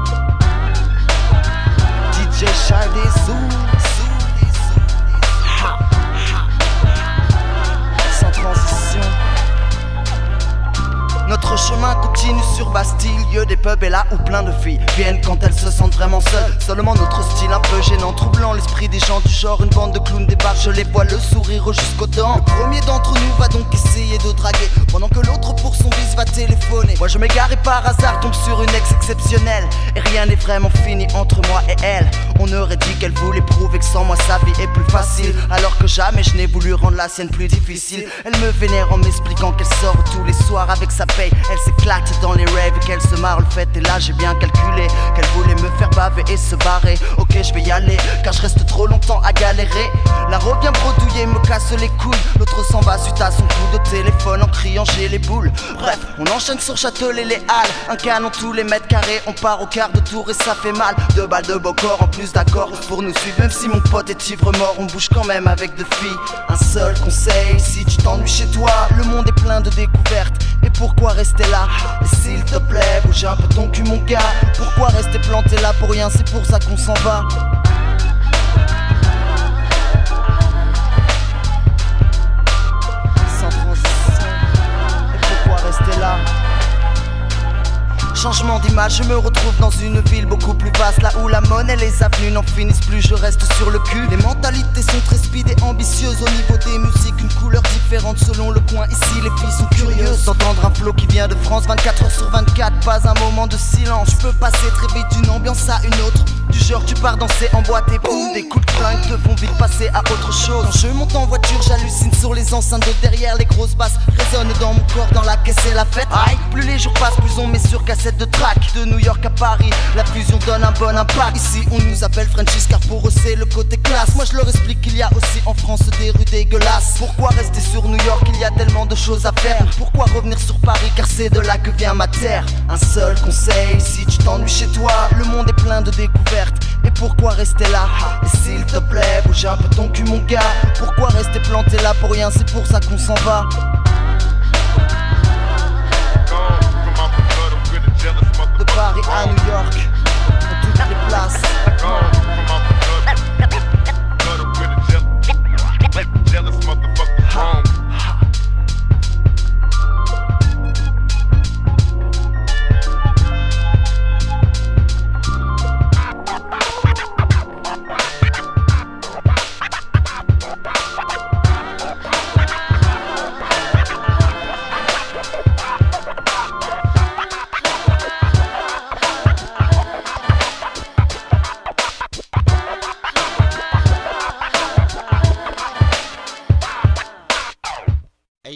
DJ Charles des Zoo. Sans transition. Notre chemin continue sur Bastille, lieu des pubs et là où plein de filles viennent quand elles se sentent vraiment seules. Seulement notre style un peu gênant, troublant l'esprit des gens du genre. Une bande de clowns débarque, je les vois le sourire jusqu'aux dents. Le premier d'entre nous va donc essayer de draguer, pendant que l'autre pour son vice va téléphoner. Moi je m'égare et par hasard tombe sur une ex exceptionnelle. Et rien n'est vraiment fini entre moi et elle. On aurait dit qu'elle voulait prouver que sans moi sa vie est plus facile, alors que jamais je n'ai voulu rendre la sienne plus difficile. Elle me vénère en m'expliquant qu'elle sort tous les soirs avec sa paye. Elle s'éclate dans les raves et qu'elle se marre le fait. Et là j'ai bien calculé qu'elle voulait me faire baver et se barrer. Ok je vais y aller car je reste trop longtemps à galérer. La revient bredouiller, me casse les couilles. L'autre s'en va suite à son coup de téléphone en criant j'ai les boules. Bref on enchaîne sur Châtelet les Halles. Un canon tous les mètres carrés. On part au quart de tour et ça fait mal. 2 balles de Bocor en plus d'accord pour nous suivre. Même si mon pote est ivre mort, on bouge quand même avec 2 filles. Un seul conseil, si tu t'ennuies chez toi, le monde est plein de découvertes. Et pourquoi rester là? Et s'il te plaît, bouge un peu ton cul mon gars. Pourquoi rester planté là pour rien? C'est pour ça qu'on s'en va. Sans transition. Et pourquoi rester là? Changement d'image, je me retrouve dans une ville beaucoup plus vaste. Là où la monnaie et les avenues n'en finissent plus, je reste sur le cul. Les mentalités sont très speed et ambitieuses. Au niveau des musiques, une couleur différente selon le coin. Ici les filles sont curieuses d'entendre un flow qui vient de France. 24 heures sur 24, pas un moment de silence. Je peux passer très vite d'une ambiance à une autre. Du genre tu pars danser en boîte et boum, des coups de flingue te font vite passer à autre chose. Quand je monte en voiture, j'hallucine sur les enceintes de derrière. Les grosses basses résonnent dans mon corps, dans la caisse et la fête. Aïe, plus les jours passent, plus on met sur cassette de track. De New York à Paris, la fusion donne un bon impact. Ici on nous appelle Frenchies car pour eux c'est le côté classe. Moi je leur explique qu'il y a aussi en France des rues dégueulasses. Pourquoi rester sur New York? Il y a tellement de choses à faire. Pourquoi revenir sur Paris? Car c'est de là que vient ma terre. Un seul conseil, si tu t'ennuies chez toi, le monde est plein de découvertes. Et pourquoi rester là? Et s'il te plaît, bouge un peu ton cul mon gars. Pourquoi rester planté là pour rien? C'est pour ça qu'on s'en va. De Paris à New York, dans toutes les places.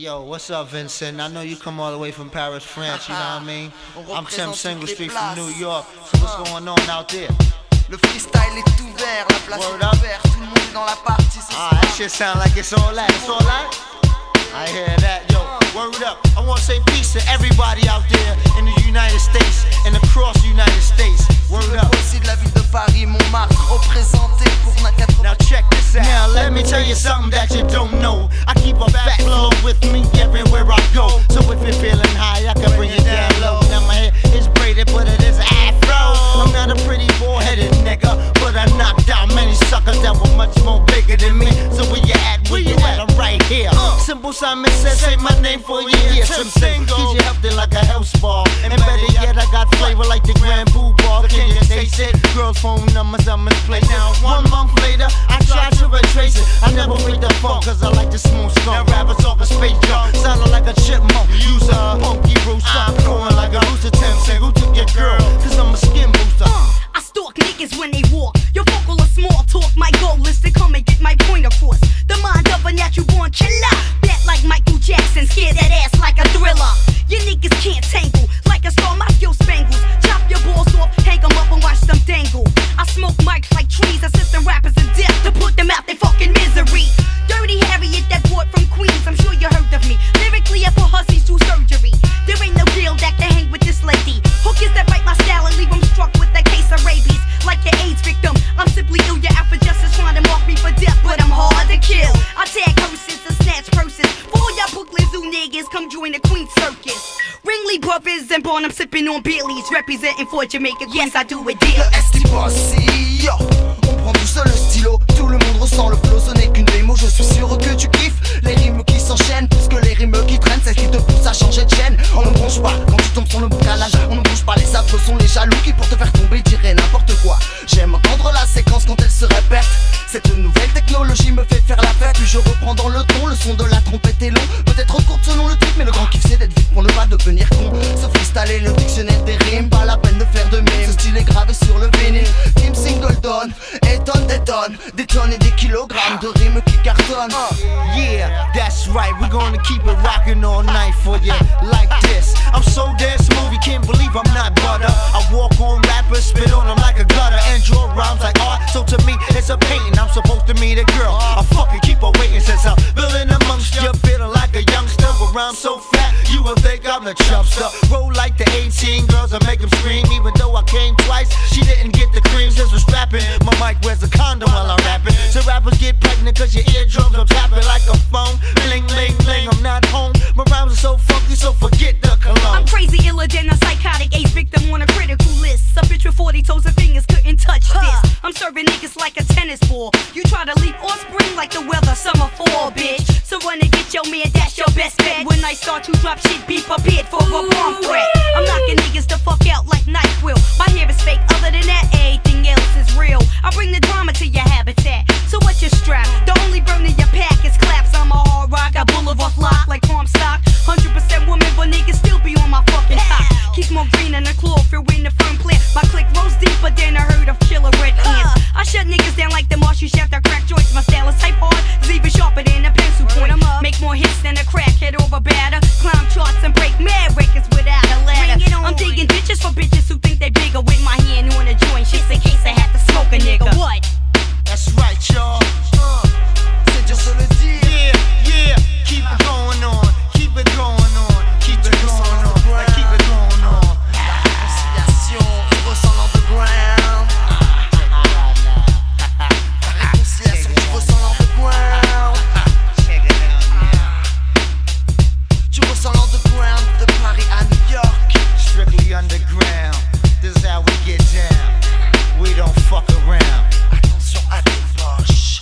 Yo, what's up, Vincent? I know you come all the way from Paris, France, you know what I mean? I'm Tim Single Street from New York. So what's going on out there? Le freestyle est ouvert, la place est ouverte, tout le monde est dans la partie. That shit sound like it's all that. It's all that? I hear that, yo. Word up. I want to say peace to everybody out there in the United States and across the United States. Word up. Aussi de la ville de Paris, Montmartre, représenté pour Nakatomi. Now check this out. Now let me tell you something that you don't know. I keep a fat flow with me everywhere I go. So if you're feeling high, I can bring it down low. Now my hair is braided, but it is afro. I'm not a pretty bald-headed nigga, but I knocked out many suckers that were much more bigger than me. So where you at? Where you at? I'm right here. Simple Simon says, say my name for a year. Tim Single. Keep you healthy like a health spa. And better yet, I got flavor like the Grand Boo Bar. Can you taste it? Girls' phone numbers, I misplaced it. Now 1 month later, I tried to retrace it. I never played the funk, cause I like the smooth skunk. Rappers talking space jump, sounding like a chipmunk. Use a funky rooster. I'm going like a rooster. Tim Single, took your girl, cause I'm a skin booster. I stalk niggas when they walk. Your vocal or small talk. My goal is to come and get my point across. The mind of a natural born killer. Bet like Michael Jackson, scare that ass like a thriller. You niggas can't tangle. Like a star, my skill spangles. Chop your balls off, hang them up and watch them dangle. I smoke mics like trees, assisting rappers in death to put them out their fucking misery. Dirty come join the Queen Circus. Ringley Brothers and Barnum sipping on Baileys, representing for Jamaica. Yes, I do it deal. Le Bossy, yo. On prend tout seul le stylo, tout le monde ressent le flow, ce n'est qu'une démo, je suis sûr que tu kiffes. Les rimes qui s'enchaînent, plus que les rimes qui traînent, c'est ce qui te pousse à changer de chaîne. On ne bronche pas quand tu tombes sur le boucalage, on ne bouge pas, les affreux sont les jaloux qui pour te faire tomber diraient n'importe quoi. J'aime entendre la séquence quand elle se répète. Cette nouvelle technologie me fait faire la fête, puis je reprends dans le ton, le son de la trompette est long, peut-être courte selon le truc, mais le grand kiff c'est d'être vite pour ne pas devenir con. Se freestyler le dictionnaire des rimes, pas la peine de faire de mime, ce style est gravé sur le vinyle. Team Singleton, et tonnes, des tonnes et des kilogrammes de rimes qui cartonnent. Yeah, that's right, we're gonna keep it rockin' all night for you like this. I'm so damn smooth, you can't believe I'm not butter. I walk on rappers, spit on them like a gutter, and draw rhymes like art, so to me it's a painting. I'm supposed to meet a girl, I fucking keep her waiting since I'm building amongst you, feeling like a youngster, but I'm so fat, you will think I'm the chubster. Roll like the 18 girls, I make them scream, even though I came twice, she didn't get the cream, just was strapping. My mic wears a condom while I'm rapping, so rappers get pregnant cause your eardrums I'm tapping like a phone, bling, bling, bling, I'm not home, my rhymes are so funky, so forget the cologne. I'm crazy, iller than a psychotic AIDS victim on a critical list. A bitch with 40 toes and fingers couldn't touch this. I'm serving niggas like a tennis ball. You try to leap or spring like the weather, summer, fall, bitch. So run and get your man, that's your best bet. When I start to drop shit, be prepared for a bomb threat. I'm knocking niggas the fuck out like NyQuil. My hair is fake, other than that, everything else is real. I bring the drama to your habitat. So what's your strap? The only burn in your pack is claps. I'm a hard rock, I boulevard lock like palm stock. 100% woman, but niggas still be on my fucking top. Keep more green than a chlorophyll in the firm plant. My click rolls deeper than a herd of killer red ants. I shut niggas down like the marshy shaft. I crack joints. My style is type hard, it's even sharper than a pencil point. Make more hits than a crackhead or a batter. Climb charts and break mad records without a ladder. I'm digging ditches for bitches who think they bigger with my hand on a joint, just in case I have to smoke a nigga. What? That's right, y'all. C'est dur de le dire. Yeah, yeah, keep it going on, keep it going on, keep it going on, like keep it going on. La réconciliation, tu ressens l'underground. La réconciliation, tu ressens l'underground. Tu ressens l'underground de Paris à New York. Strictly underground, this is how we get down. We don't fuck around. Attention à tes poches.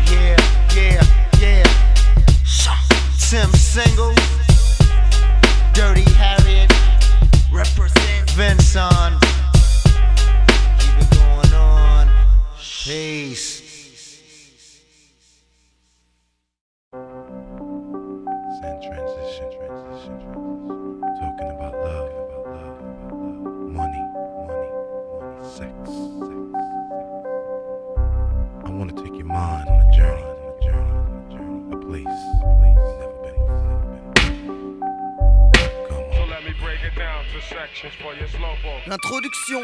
Yeah, yeah, yeah. Tim Single, Dirty Harriet, Represent Vincent. Keep it going on. Peace. Transition. Talking about love, money, sex. I want to take your mind on a journey, a place you've never been. Come on. So let me break it down to sections for your slowpoke. L'introduction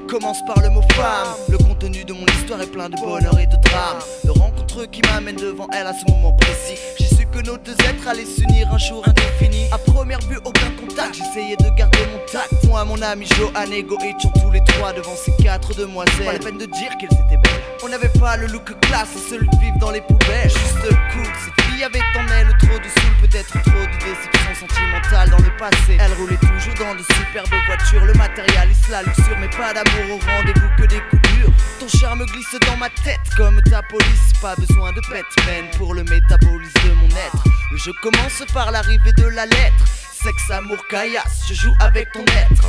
commence par le mot femme. Le contenu de mon histoire est plein de bonheur et de drame, de rencontres qui m'amènent devant elle à ce moment précis. J'ai su que nos deux êtres allaient s'unir un jour indéfini. À première vue, aucun contact, j'essayais de garder mon tact. Moi, mon ami Johan et Goethian, tous les trois devant ces quatre demoiselles. Pas la peine de dire qu'elles étaient belles. On n'avait pas le look classe, celui de vivre dans les poubelles. Juste cool, cette fille avait en elle trop de soul, peut-être trop de déception sentimentale dans le passé. Elle roulait toujours dans de superbes voitures, le matérialiste, la luxure, mais pas d'amour au rendez-vous que des coups durs. Ton charme glisse dans ma tête comme ta police, pas besoin de Batman pour le métabolisme de mon être. Le jeu commence par l'arrivée de la lettre, sexe, amour, caillasse, je joue avec ton être.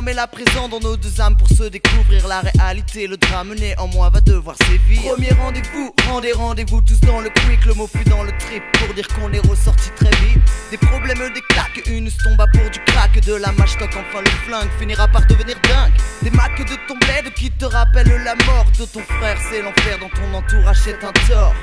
Mais là présent dans nos deux âmes pour se découvrir la réalité. Le drame néanmoins va devoir sévir. Premier rendez-vous, rendez-vous tous dans le quick. Le mot fut dans le trip pour dire qu'on est ressorti très vite. Des problèmes, des claques, une tomba pour du crack. De la mâche-toc, enfin le flingue finira par devenir dingue. Des macs de ton bled qui te rappellent la mort de ton frère. C'est l'enfer dans ton entourage, c'est un tort.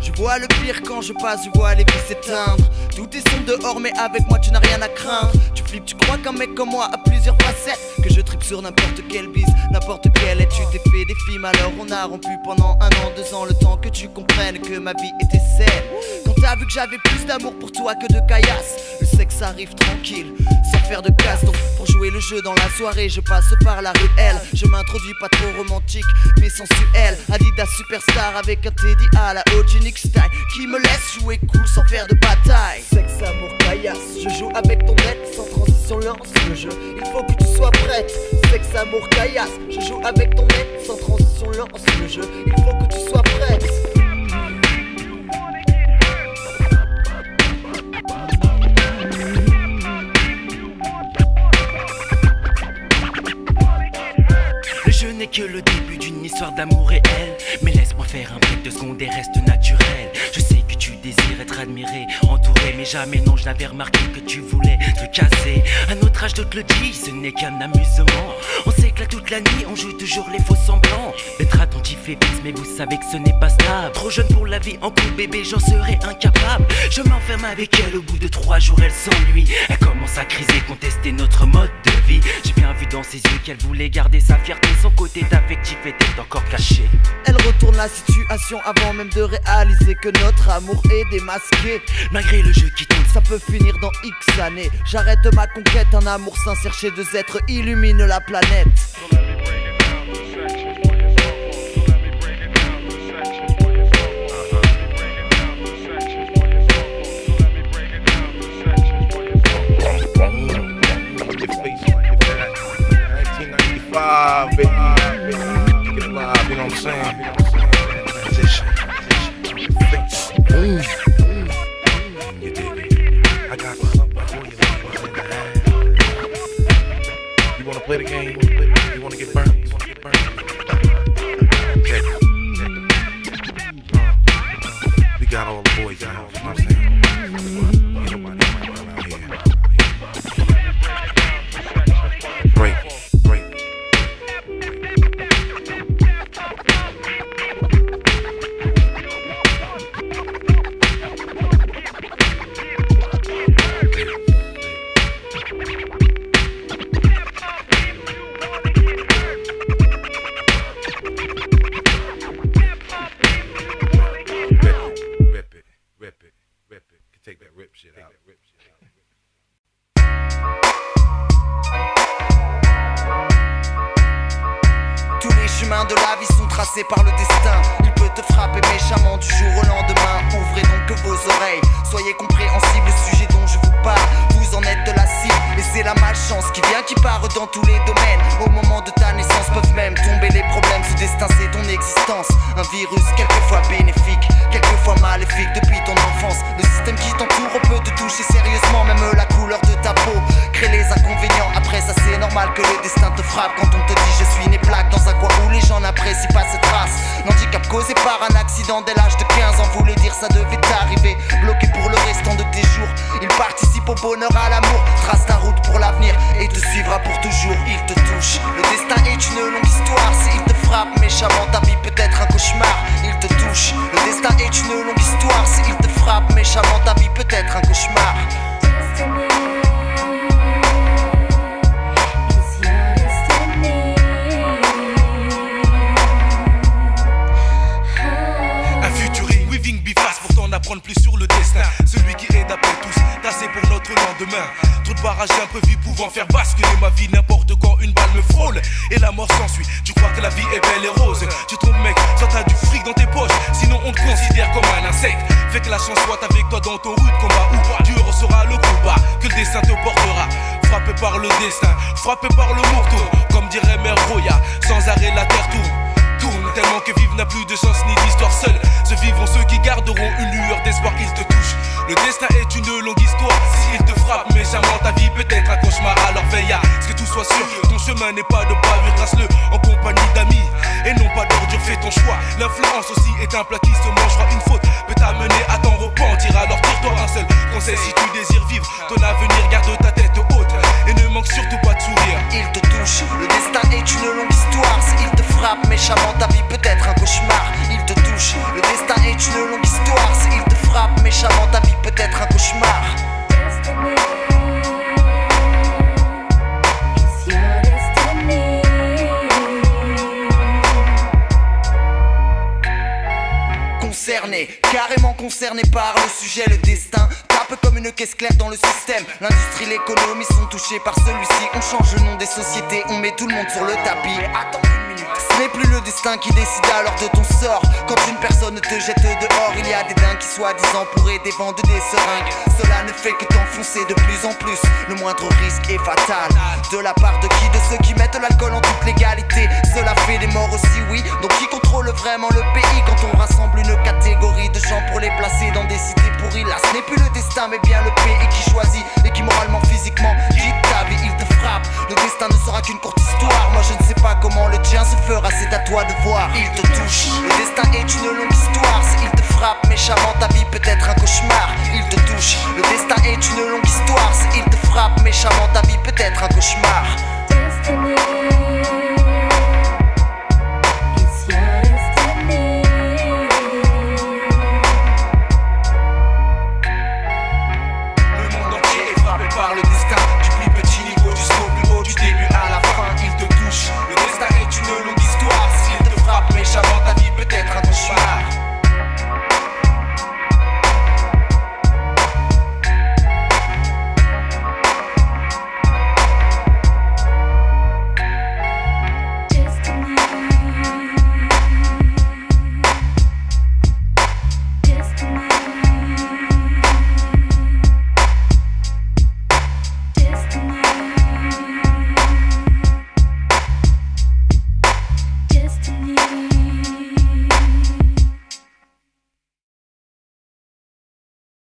Je vois le pire quand je passe, je vois les vies s'éteindre. Tout est sombre dehors mais avec moi tu n'as rien à craindre. Tu flippes, tu crois qu'un mec comme moi a plusieurs facettes, que je tripe sur n'importe quelle bise, n'importe quelle aide. Tu t'es fait des films alors on a rompu pendant 1 an, 2 ans, le temps que tu comprennes que ma vie était saine. Quand t'as vu que j'avais plus d'amour pour toi que de caillasse, le sexe arrive tranquille, sans faire de casse. Donc pour jouer le jeu dans la soirée, je passe par la ruelle. Je m'introduis pas trop romantique mais sensuel, Adidas superstar avec un Teddy à la Ogenic style, qui me laisse jouer cool sans faire de bataille. Sexe, amour, caillasse, je joue avec ton net, sans transition lance le jeu, il faut que tu sois prête. Sexe, amour, caillasse, je joue avec ton net, sans transition lance le jeu, il faut que tu sois prête. Je n'ai que le début d'une histoire d'amour réel, mais laisse-moi faire un break de secondes et reste naturel. Je sais que tu désires être admiré, entouré, mais jamais non je n'avais remarqué que tu voulais te casser. À notre âge d'autres le dit, ce n'est qu'un amusement. On s'éclate toute la nuit, on joue toujours les faux semblants. D'être attentif et fixe, mais vous savez que ce n'est pas stable. Trop jeune pour la vie en couple, bébé, j'en serais incapable. Je m'enferme avec elle, au bout de 3 jours elle s'ennuie. Elle commence à criser, contester notre mode de vie. J'ai bien vu dans ses yeux qu'elle voulait garder sa fierté, son côté d'affectif était encore caché. Elle retourne la situation avant même de réaliser que notre amour est démasqué. Malgré le jeu qui tourne, ça peut finir dans X années. J'arrête ma conquête, un amour sincère chez 2 êtres illumine la planète. Baby, get live, you know what I'm saying? Transition. You dig it? I got something for you. You wanna play the game? You wanna get burned? You wanna get burned? Check it. We got all the boys in the house, you know what I'm saying? Ain't nobody around here. Break. Take that rip shit out. Tous les chemins de la vie sont tracés par le destin. Il peut te frapper méchamment du jour au lendemain. Ouvrez donc vos oreilles, soyez compréhensibles, le sujet dont je vous parle, vous en êtes de la cible. Et c'est la malchance qui vient, qui part dans tous les domaines. Au moment de ta naissance peuvent même tomber les problèmes. Ce destin c'est ton existence, un virus quelquefois bénéfique, quelquefois maléfique depuis ton enfance. Le système qui t'entoure peut te toucher sérieusement, même la couleur de ta peau crée les inconvénients. Après ça c'est normal que le destin te frappe quand on te dit je suis né plaque dans un coin où les gens n'apprécient pas cette race. L'handicap causé par un accident dès l'âge de 15 ans voulait dire ça devait t'arriver, bloqué pour le restant de tes jours. Il participe au bonheur, à l'amour, trace ta route pour l'avenir et te suivra pour toujours. Il te touche, le destin est une longue histoire. S'il te frappe méchamment, ta vie peut être un cauchemar. Il te touche, le destin est une longue histoire. S'il te frappe méchamment, ta vie peut être un cauchemar. N'apprendre plus sur le destin, celui qui aide après tous, tracé pour notre lendemain. Trop de barrages imprévus pouvant faire basculer ma vie n'importe quand une balle me frôle et la mort s'ensuit. Tu crois que la vie est belle et rose, tu trompes mec, soit t'as du fric dans tes poches, sinon on te considère comme un insecte. Fais que la chance soit avec toi dans ton rude combat, ou tu receras le combat que le destin te portera. Frappé par le destin, frappé par le morceau, comme dirait Mère Roya, sans arrêt la terre tourne. Tellement que vivre n'a plus de chance ni d'histoire seule. Se vivront ceux qui garderont une lueur d'espoir. Il te touche, le destin est une longue histoire. S'il te frappe méchamment, ta vie peut être un cauchemar. Alors veille à ce que tout soit sûr, ton chemin n'est pas de bavure. Trace-le en compagnie d'amis et non pas d'ordure, fais ton choix. L'influence aussi est un plat qui se mangera. Une faute peut t'amener à t'en repentir. Alors tire-toi un seul conseil si tu désires vivre ton avenir. Garde ta tête haute et ne manque surtout pas de sourire. Il te touche, le destin est une longue histoire. S'il te frappe méchamment, ta vie peut être un cauchemar. Il te touche, le destin est une longue histoire. concerné, carrément concerné par le sujet, le destin. Tape comme une caisse claire dans le système. L'industrie, l'économie sont touchés par celui-ci. On change le nom des sociétés, on met tout le monde sur le tapis. Mais attends une minute. Ce n'est plus le destin qui décide alors de ton sort. Quand une personne te jette dehors, il y a des dingues qui soi-disant pourraient des vendent des seringues. Cela ne fait que t'enfoncer de plus en plus. Le moindre risque est fatal. De la part de qui? De ceux qui mettent l'alcool en toute légalité. Cela fait des morts aussi, oui. Donc qui contrôle vraiment le pays quand on rassemble une catégorie de gens pour les placer dans des cités pourries? Là ce n'est plus le destin mais bien le pays qui choisit et qui moralement, physiquement quitte ta vie, il te frappe. Le destin ne sera qu'une courte histoire. Moi je ne sais pas comment le tien se fera, c'est à toi de voir. Il te touche, le destin est une longue histoire. Il te frappe méchamment, ta vie peut être un cauchemar. Il te touche, le destin est une longue histoire. Il te frappe méchamment, ta vie peut être un cauchemar.